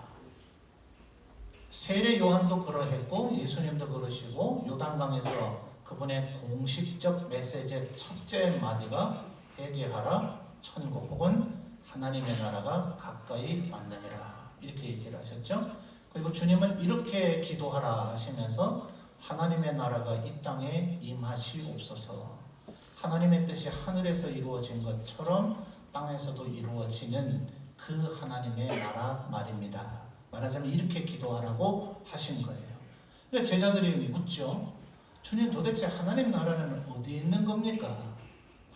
세례 요한도 그러했고 예수님도 그러시고 요단강에서 그분의 공식적 메시지의 첫째 마디가 회개하라, 천국 혹은 하나님의 나라가 가까이 왔느니라 이렇게 얘기를 하셨죠. 그리고 주님은 이렇게 기도하라 하시면서 하나님의 나라가 이 땅에 임하시옵소서, 하나님의 뜻이 하늘에서 이루어진 것처럼 땅에서도 이루어지는 그 하나님의 나라 말입니다. 말하자면 이렇게 기도하라고 하신 거예요. 그러니까 제자들이 묻죠. 주님, 도대체 하나님 나라는 어디 있는 겁니까?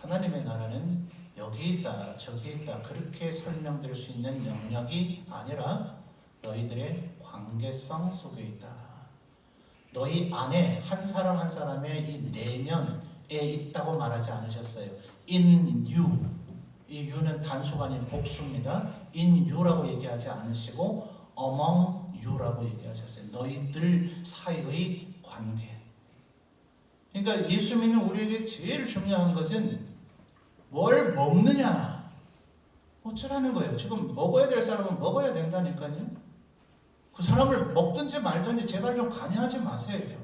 하나님의 나라는 여기 있다 저기 있다 그렇게 설명될 수 있는 영역이 아니라 너희들의 관계성 속에 있다. 너희 안에 한 사람 한 사람의 이 내면에 있다고 말하지 않으셨어요. In you. 이 you는 단수가 아닌 복수입니다. In you라고 얘기하지 않으시고 among you라고 얘기하셨어요. 너희들 사이의 관계. 그러니까 예수 믿는 우리에게 제일 중요한 것은 뭘 먹느냐 어쩌라는 거예요. 지금 먹어야 될 사람은 먹어야 된다니까요. 그 사람을 먹든지 말든지 제발 좀 관여하지 마세요.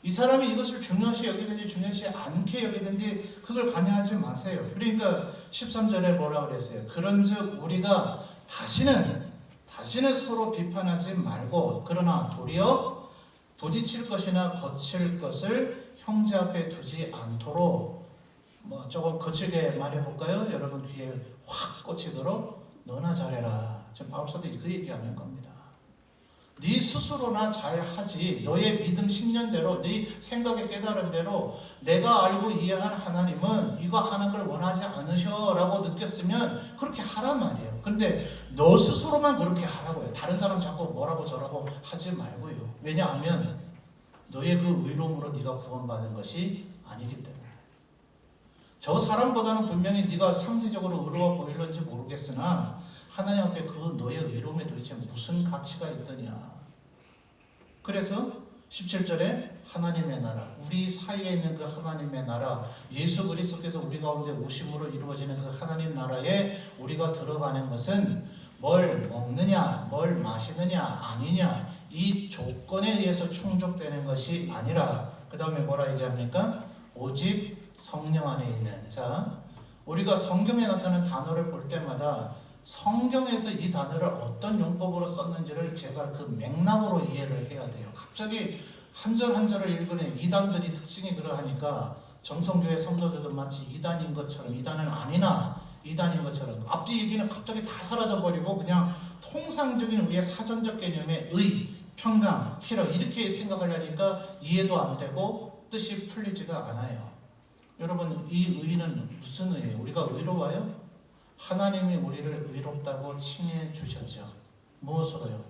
이 사람이 이것을 중요시 여기든지 중요시 않게 여기든지 그걸 관여하지 마세요. 그러니까 13절에 뭐라 그랬어요? 그런즉 우리가 다시는 서로 비판하지 말고 그러나 도리어 부딪힐 것이나 거칠 것을 형제 앞에 두지 않도록, 뭐 조금 거칠게 말해볼까요? 여러분 귀에 확 꽂히도록 너나 잘해라. 지금 바울 사도가 그 얘기하는 겁니다. 네 스스로나 잘하지. 너의 믿음 신념대로 네 생각에 깨달은 대로 내가 알고 이해한 하나님은 이거 하는 걸 원하지 않으셔라고 느꼈으면 그렇게 하란 말이에요. 근데 너 스스로만 그렇게 하라고요. 다른 사람 자꾸 뭐라고 저라고 하지 말고요. 왜냐하면 너의 그 의로움으로 네가 구원받은 것이 아니기 때문에. 저 사람보다는 분명히 네가 상대적으로 의로워 보일런지 모르겠으나 하나님 앞에 그 너의 의로움에 도대체 무슨 가치가 있더냐. 그래서 17절에 하나님의 나라, 우리 사이에 있는 그 하나님의 나라, 예수 그리스도께서 우리 가운데 오심으로 이루어지는 그 하나님 나라에 우리가 들어가는 것은 뭘 먹느냐, 뭘 마시느냐, 아니냐 이 조건에 의해서 충족되는 것이 아니라, 그 다음에 뭐라 얘기합니까? 오직 성령 안에 있는. 자, 우리가 성경에 나타나는 단어를 볼 때마다 성경에서 이 단어를 어떤 용법으로 썼는지를 제발 그 맥락으로 이해를 해야 돼요. 갑자기 한 절 한 절을 읽으면 이단들이 특징이 그러하니까 정통교회 성도들도 마치 이단인 것처럼, 이단은 아니나 이단인 것처럼 앞뒤 얘기는 갑자기 다 사라져버리고 그냥 통상적인 우리의 사전적 개념의 의, 평강, 희러 이렇게 생각하려니까 이해도 안 되고 뜻이 풀리지가 않아요. 여러분, 이 의는 무슨 의예요? 우리가 의로워요? 하나님이 우리를 의롭다고 칭해 주셨죠. 무엇으로요?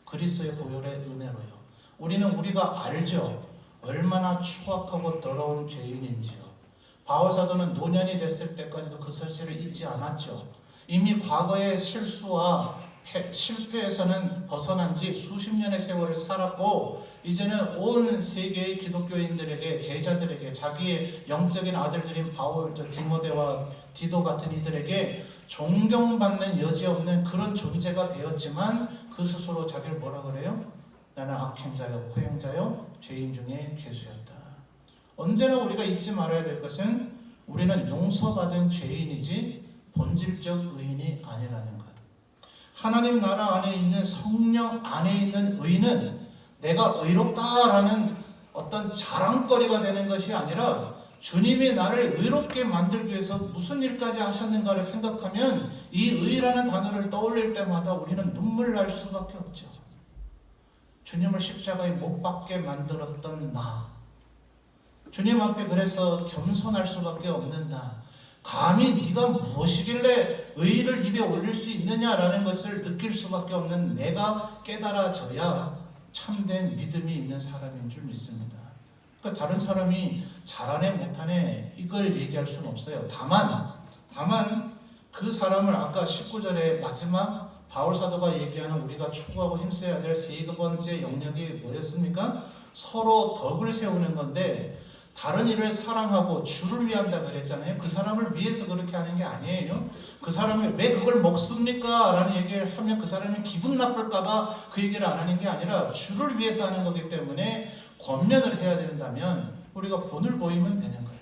그리스도의 보혈의 은혜로요. 우리는 우리가 알죠. 얼마나 추악하고 더러운 죄인인지요. 바울 사도는 노년이 됐을 때까지도 그 사실을 잊지 않았죠. 이미 과거의 실수와 실패에서는 벗어난 지 수십 년의 세월을 살았고 이제는 온 세계의 기독교인들에게, 제자들에게, 자기의 영적인 아들들인 바울, 디모데와 디도 같은 이들에게 존경받는 여지없는 그런 존재가 되었지만 그 스스로 자기를 뭐라 그래요? 나는 악행자요, 포행자요, 죄인 중에 괴수였다. 언제나 우리가 잊지 말아야 될 것은 우리는 용서받은 죄인이지 본질적 의인이 아니라는 것. 하나님 나라 안에 있는 성령 안에 있는 의는 내가 의롭다라는 어떤 자랑거리가 되는 것이 아니라 주님이 나를 의롭게 만들기 위해서 무슨 일까지 하셨는가를 생각하면 이 의라는 단어를 떠올릴 때마다 우리는 눈물 날 수밖에 없죠. 주님을 십자가에 못 박게 만들었던 나, 주님 앞에 그래서 겸손할 수밖에 없는 나, 감히 네가 무엇이길래 의를 입에 올릴 수 있느냐라는 것을 느낄 수밖에 없는 내가 깨달아져야 참된 믿음이 있는 사람인 줄 믿습니다. 그러니까 다른 사람이 잘하네 못하네 이걸 얘기할 수는 없어요. 다만 그 사람을 아까 19절의 마지막 바울 사도가 얘기하는 우리가 추구하고 힘써야 될 세 번째 영역이 뭐였습니까? 서로 덕을 세우는 건데, 다른 이를 사랑하고 주를 위한다 그랬잖아요. 그 사람을 위해서 그렇게 하는 게 아니에요. 그 사람이 왜 그걸 먹습니까? 라는 얘기를 하면 그 사람이 기분 나쁠까봐 그 얘기를 안 하는 게 아니라 주를 위해서 하는 거기 때문에 권면을 해야 된다면 우리가 본을 보이면 되는 거예요.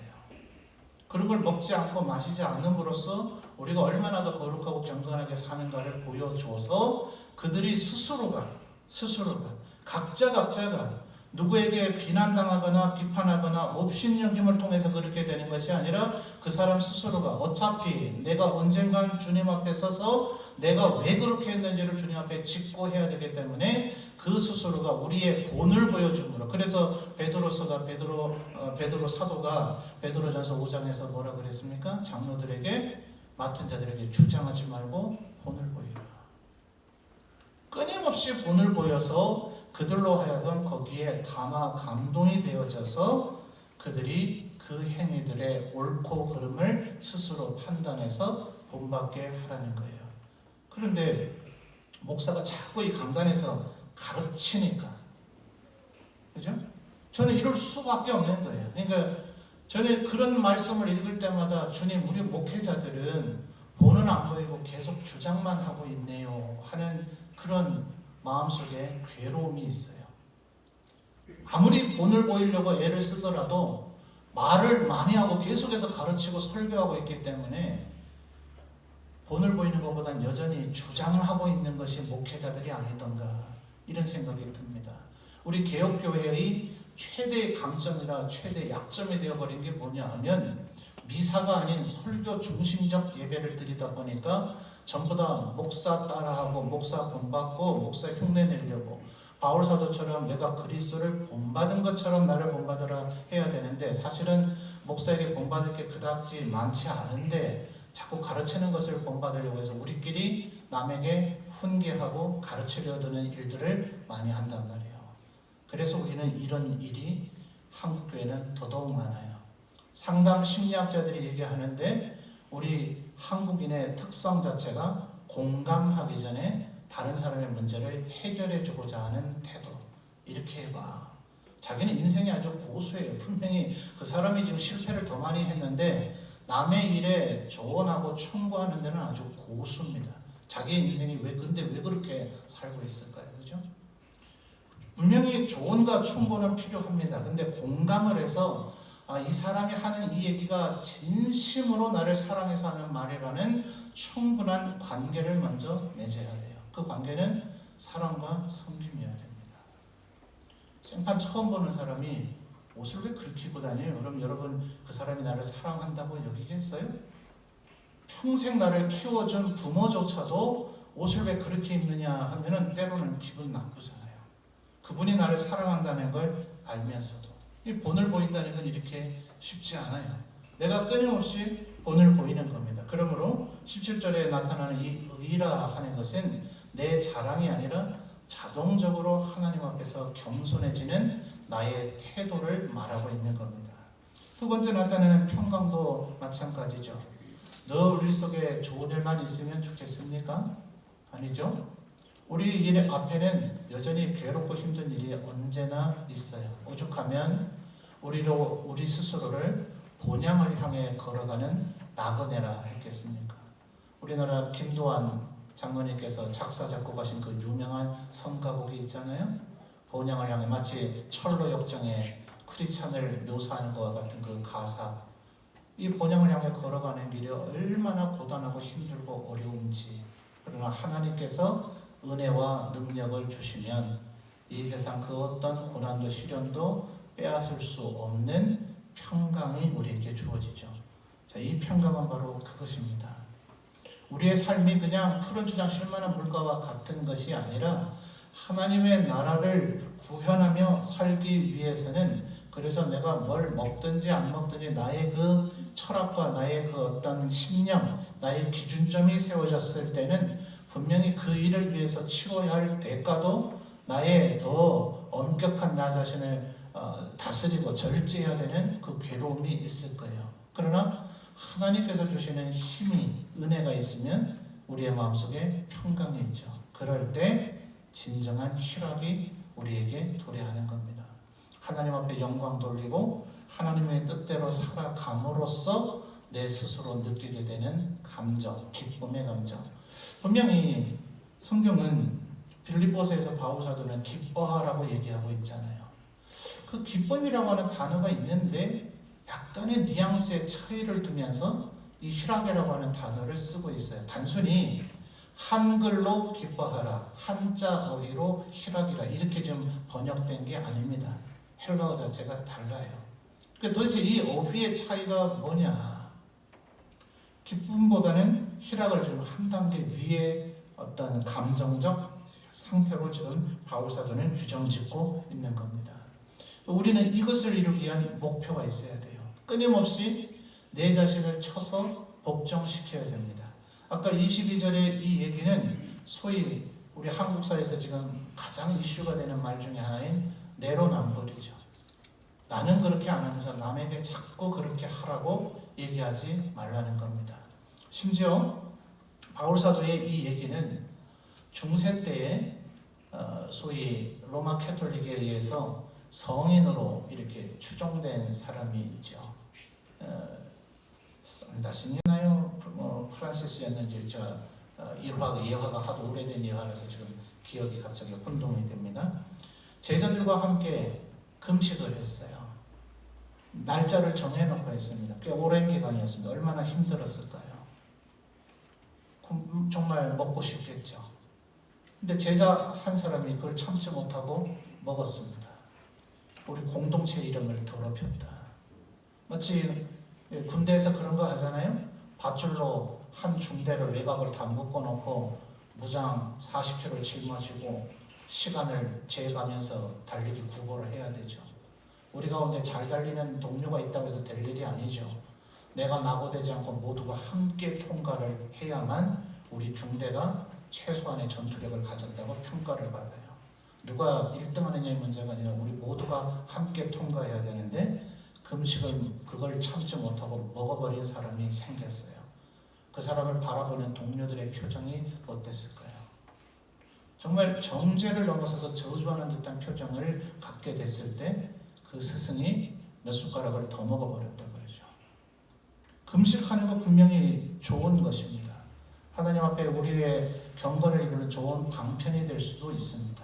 그런 걸 먹지 않고 마시지 않음으로써 우리가 얼마나 더 거룩하고 경건하게 사는가를 보여줘서 그들이 스스로가 각자가 누구에게 비난당하거나 비판하거나 업신여김을 통해서 그렇게 되는 것이 아니라 그 사람 스스로가 어차피 내가 언젠간 주님 앞에 서서 내가 왜 그렇게 했는지를 주님 앞에 짚고 해야 되기 때문에 그 스스로가 우리의 본을 보여줌으로, 그래서 베드로 사도가 베드로전서 5장에서 뭐라 그랬습니까? 장로들에게, 맡은 자들에게 주장하지 말고 본을 보이라. 끊임없이 본을 보여서 그들로 하여금 거기에 감동이 되어져서 그들이 그 행위들의 옳고 그름을 스스로 판단해서 본받게 하라는 거예요. 그런데 목사가 자꾸 이 강단에서 가르치니까, 그죠? 저는 이럴 수밖에 없는 거예요. 그러니까 저는 그런 말씀을 읽을 때마다 주님, 우리 목회자들은 본은 안 보이고 계속 주장만 하고 있네요 하는 그런 마음속에 괴로움이 있어요. 아무리 본을 보이려고 애를 쓰더라도 말을 많이 하고 계속해서 가르치고 설교하고 있기 때문에 본을 보이는 것보단 여전히 주장하고 있는 것이 목회자들이 아니던가 이런 생각이 듭니다. 우리 개혁교회의 최대의 강점이다, 최대의 약점이 되어버린 게 뭐냐 하면 미사가 아닌 설교 중심적 예배를 드리다 보니까 전부 다 목사 따라하고 목사 본받고 목사 흉내 내려고, 바울 사도처럼 내가 그리스도를 본받은 것처럼 나를 본받으라 해야 되는데 사실은 목사에게 본받을 게 그닥지 많지 않은데 자꾸 가르치는 것을 본받으려고 해서 우리끼리 남에게 훈계하고 가르치려 드는 일들을 많이 한단 말이에요. 그래서 우리는 이런 일이 한국 교회는 더더욱 많아요. 상담 심리학자들이 얘기하는데 우리 한국인의 특성 자체가 공감하기 전에 다른 사람의 문제를 해결해 주고자 하는 태도. 이렇게 해봐. 자기는 인생이 아주 고수예요. 분명히 그 사람이 지금 실패를 더 많이 했는데 남의 일에 조언하고 충고하는 데는 아주 고수입니다. 자기의 인생이 근데 왜 그렇게 살고 있을까요? 그죠? 분명히 조언과 충고는 필요합니다. 근데 공감을 해서 이 사람이 하는 이 얘기가 진심으로 나를 사랑해서 하는 말이라는 충분한 관계를 먼저 맺어야 돼요. 그 관계는 사랑과 섬김이어야 됩니다. 생판 처음 보는 사람이 옷을 왜 그렇게 입고 다녀요? 그럼 여러분 그 사람이 나를 사랑한다고 여기겠어요? 평생 나를 키워준 부모조차도 옷을 왜 그렇게 입느냐 하면은 때로는 기분 나쁘잖아요. 그분이 나를 사랑한다는 걸 알면서도 이 본을 보인다는 건 이렇게 쉽지 않아요. 내가 끊임없이 본을 보이는 겁니다. 그러므로 17절에 나타나는 이 의라 하는 것은 내 자랑이 아니라 자동적으로 하나님 앞에서 겸손해지는 나의 태도를 말하고 있는 겁니다. 두 번째 나타나는 평강도 마찬가지죠. 너 우리 속에 좋은 일만 있으면 좋겠습니까? 아니죠. 우리 일 앞에는 여전히 괴롭고 힘든 일이 언제나 있어요. 오죽하면 우리 스스로를 본향을 향해 걸어가는 나그네라 했겠습니까? 우리나라 김도환 장로님께서 작사 작곡하신 그 유명한 성가곡이 있잖아요. 본향을 향해, 마치 철로 역정의 크리스찬을 묘사하는 것과 같은 그 가사. 이 본향을 향해 걸어가는 길이 얼마나 고단하고 힘들고 어려운지, 그러나 하나님께서 은혜와 능력을 주시면 이 세상 그 어떤 고난도 시련도 빼앗을 수 없는 평강이 우리에게 주어지죠. 자, 이 평강은 바로 그것입니다. 우리의 삶이 그냥 풀어주장 쉴만한 물가와 같은 것이 아니라 하나님의 나라를 구현하며 살기 위해서는, 그래서 내가 뭘 먹든지 안 먹든지 나의 그 철학과 나의 그 어떤 신념, 나의 기준점이 세워졌을 때는 분명히 그 일을 위해서 치러야 할 대가도 나의 더 엄격한 나 자신을 다스리고 절제해야 되는 그 괴로움이 있을 거예요. 그러나 하나님께서 주시는 힘이, 은혜가 있으면 우리의 마음속에 평강이 있죠. 그럴 때 진정한 희락이 우리에게 도래하는 겁니다. 하나님 앞에 영광 돌리고 하나님의 뜻대로 살아감으로써 내 스스로 느끼게 되는 감정, 기쁨의 감정. 분명히 성경은 빌립보서에서 바울 사도는 기뻐하라고 얘기하고 있잖아요. 그 기쁨이라고 하는 단어가 있는데 약간의 뉘앙스의 차이를 두면서 이 희락이라고 하는 단어를 쓰고 있어요. 단순히 한글로 기뻐하라, 한자 어휘로 희락이라 이렇게 좀 번역된 게 아닙니다. 헬라어 자체가 달라요. 그러니까 도대체 이 어휘의 차이가 뭐냐? 기쁨보다는 희락을 좀 한 단계 위에 어떤 감정적 상태로 지금 바울 사도는 규정짓고 있는 겁니다. 우리는 이것을 이루기 위한 목표가 있어야 돼요. 끊임없이 내 자신을 쳐서 복종시켜야 됩니다. 아까 22절의 이 얘기는 소위 우리 한국사회에서 지금 가장 이슈가 되는 말 중에 하나인 내로남불이죠. 나는 그렇게 안 하면서 남에게 자꾸 그렇게 하라고 얘기하지 말라는 겁니다. 심지어 바울 사도의 이 얘기는 중세 때에 소위 로마 캐톨릭에 의해서 성인으로 이렇게 추종된 사람이 있죠. 산다스니나요? 프란시스였는지 예화가 하도 오래된 예화라서 지금 기억이 갑자기 혼동이 됩니다. 제자들과 함께 금식을 했어요. 날짜를 정해놓고 했습니다. 꽤 오랜 기간이었습니다. 얼마나 힘들었을까요? 정말 먹고 싶겠죠. 근데 제자 한 사람이 그걸 참지 못하고 먹었습니다. 우리 공동체 이름을 더럽혔다. 마치 군대에서 그런 거 하잖아요. 밧줄로 한 중대를 외곽을 다 묶어놓고 무장 40km를 짊어지고 시간을 재가면서 달리기 구보를 해야 되죠. 우리 가운데 잘 달리는 동료가 있다고 해서 될 일이 아니죠. 내가 낙오되지 않고 모두가 함께 통과를 해야만 우리 중대가 최소한의 전투력을 가졌다고 평가를 받아요. 누가 1등 하느냐의 문제가 아니라 우리 모두가 함께 통과해야 되는데 금식을 그걸 참지 못하고 먹어버린 사람이 생겼어요. 그 사람을 바라보는 동료들의 표정이 어땠을까요? 정말 정죄를 넘어서서 저주하는 듯한 표정을 갖게 됐을 때 그 스승이 몇 숟가락을 더 먹어버렸다고 그러죠. 금식하는 거 분명히 좋은 것입니다. 하나님 앞에 우리의 경건을 이루는 좋은 방편이 될 수도 있습니다.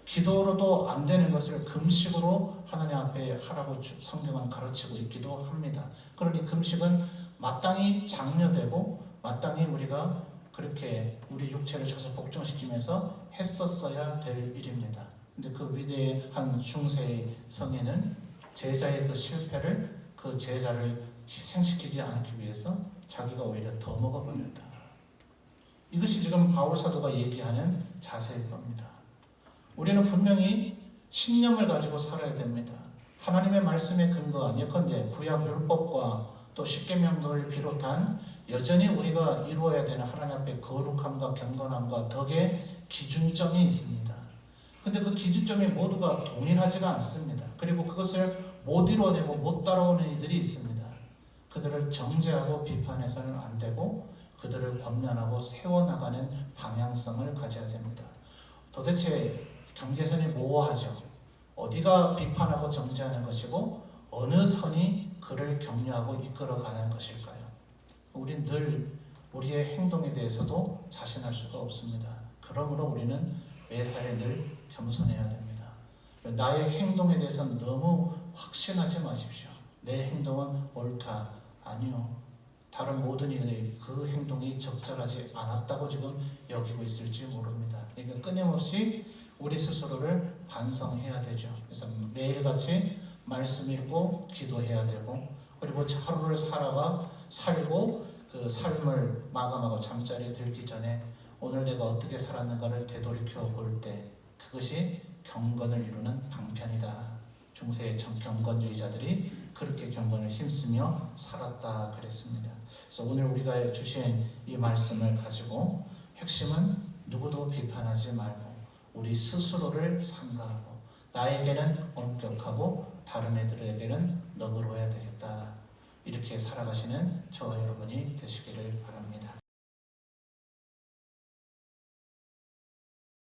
기도로도 안 되는 것을 금식으로 하나님 앞에 하라고 성경은 가르치고 있기도 합니다. 그러니 금식은 마땅히 장려되고 마땅히 우리가 그렇게 우리 육체를 쳐서 복종시키면서 했었어야 될 일입니다. 근데 그 위대한 중세의 성인은 제자의 그 실패를, 그 제자를 희생시키지 않기 위해서 자기가 오히려 더 먹어버렸다. 이것이 지금 바울 사도가 얘기하는 자세일 겁니다. 우리는 분명히 신념을 가지고 살아야 됩니다. 하나님의 말씀에 근거한, 예컨대 구약 율법과 또 십계명들을 비롯한 여전히 우리가 이루어야 되는 하나님 앞에 거룩함과 경건함과 덕의 기준점이 있습니다. 근데 그 기준점이 모두가 동일하지가 않습니다. 그리고 그것을 못 이루어내고 못 따라오는 이들이 있습니다. 그들을 정죄하고 비판해서는 안 되고 그들을 권면하고 세워나가는 방향성을 가져야 됩니다. 도대체 경계선이 모호하죠. 어디가 비판하고 정죄하는 것이고 어느 선이 그를 격려하고 이끌어가는 것일까요? 우린 늘 우리의 행동에 대해서도 자신할 수가 없습니다. 그러므로 우리는 매사에 늘 겸손해야 됩니다. 나의 행동에 대해서는 너무 확신하지 마십시오. 내 행동은 옳다. 아니요. 다른 모든 이들이 그 행동이 적절하지 않았다고 지금 여기고 있을지 모릅니다. 그러니까 끊임없이 우리 스스로를 반성해야 되죠. 그래서 매일같이 말씀 읽고 기도해야 되고, 그리고 하루를 살고 그 삶을 마감하고 잠자리에 들기 전에 오늘 내가 어떻게 살았는가를 되돌이켜 볼 때 그것이 경건을 이루는 방편이다. 중세의 경건주의자들이 그렇게 경건을 힘쓰며 살았다 그랬습니다. 그래서 오늘 우리가 주신 이 말씀을 가지고 핵심은 누구도 비판하지 말고 우리 스스로를 삼가하고 나에게는 엄격하고 다른 애들에게는 너그러워야 되겠다. 이렇게 살아가시는 저와 여러분이 되시기를 바랍니다.